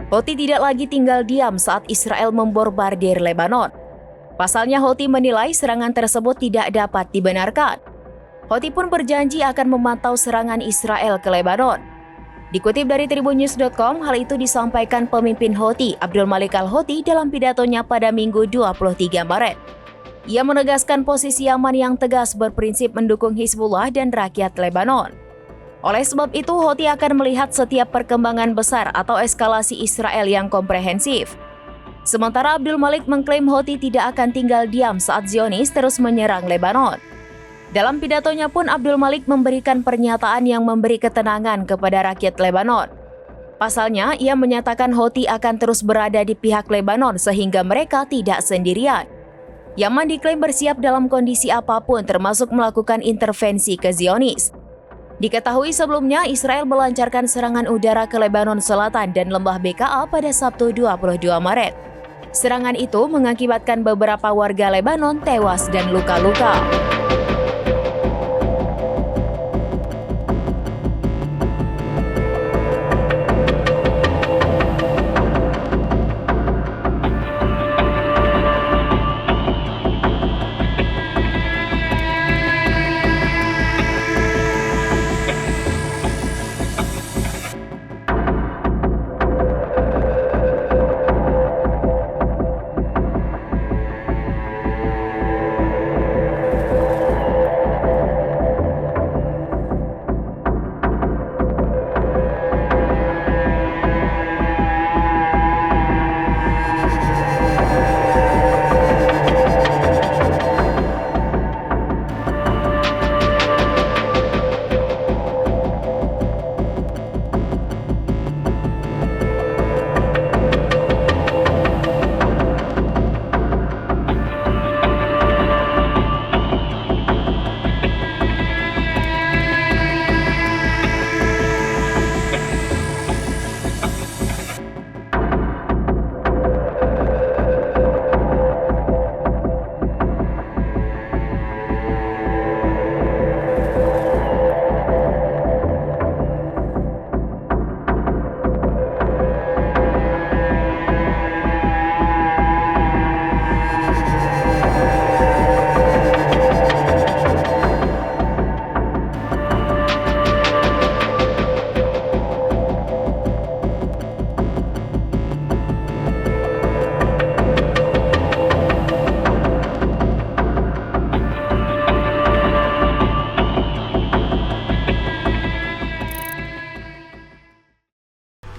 Houthi tidak lagi tinggal diam saat Israel membombardir Lebanon. Pasalnya Houthi menilai serangan tersebut tidak dapat dibenarkan. Houthi pun berjanji akan memantau serangan Israel ke Lebanon. Dikutip dari tribunnews.com, hal itu disampaikan pemimpin Houthi Abdul Malik al-Houthi dalam pidatonya pada Minggu 23 Maret. Ia menegaskan posisi Yaman yang tegas berprinsip mendukung Hizbullah dan rakyat Lebanon. Oleh sebab itu, Houthi akan melihat setiap perkembangan besar atau eskalasi Israel yang komprehensif. Sementara Abdul Malik mengklaim Houthi tidak akan tinggal diam saat Zionis terus menyerang Lebanon. Dalam pidatonya pun Abdul Malik memberikan pernyataan yang memberi ketenangan kepada rakyat Lebanon. Pasalnya, ia menyatakan Houthi akan terus berada di pihak Lebanon sehingga mereka tidak sendirian. Yaman diklaim bersiap dalam kondisi apapun termasuk melakukan intervensi ke Zionis. Diketahui sebelumnya Israel melancarkan serangan udara ke Lebanon Selatan dan lembah BKA pada Sabtu 22 Maret. Serangan itu mengakibatkan beberapa warga Lebanon tewas dan luka-luka.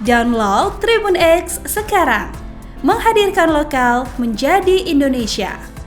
Download Tribun X sekarang, menghadirkan lokal menjadi Indonesia.